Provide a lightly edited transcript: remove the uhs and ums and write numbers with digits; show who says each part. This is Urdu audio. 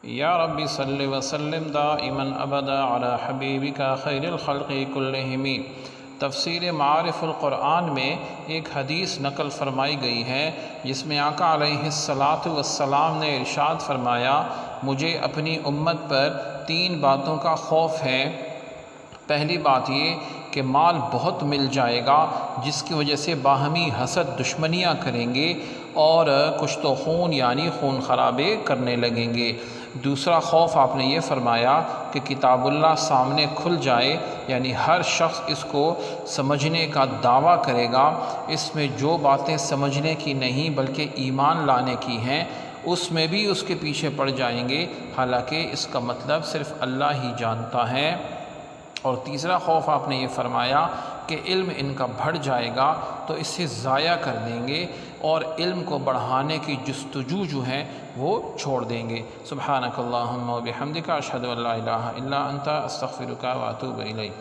Speaker 1: یا رب صلی وسلم دائما ابدا علی حبیبک خیر الخلق کلہم۔ تفسیر معارف القرآن میں ایک حدیث نقل فرمائی گئی ہے جس میں آقا علیہ السلام نے ارشاد فرمایا، مجھے اپنی امت پر 3 باتوں کا خوف ہے۔ پہلی بات یہ کہ مال بہت مل جائے گا جس کی وجہ سے باہمی حسد دشمنیاں کریں گے اور کچھ تو خون یعنی خون خرابے کرنے لگیں گے۔ دوسرا خوف آپ نے یہ فرمایا کہ کتاب اللہ سامنے کھل جائے، یعنی ہر شخص اس کو سمجھنے کا دعویٰ کرے گا، اس میں جو باتیں سمجھنے کی نہیں بلکہ ایمان لانے کی ہیں اس میں بھی اس کے پیچھے پڑ جائیں گے، حالانکہ اس کا مطلب صرف اللہ ہی جانتا ہے۔ اور تیسرا خوف آپ نے یہ فرمایا کہ علم ان کا بڑھ جائے گا تو اسے ضائع کر دیں گے اور علم کو بڑھانے کی جستجو جو ہے وہ چھوڑ دیں گے۔ سبحانک اللہم و بحمدک اشہد ان لا الہ الا انت استغفرک و اتوب الیک۔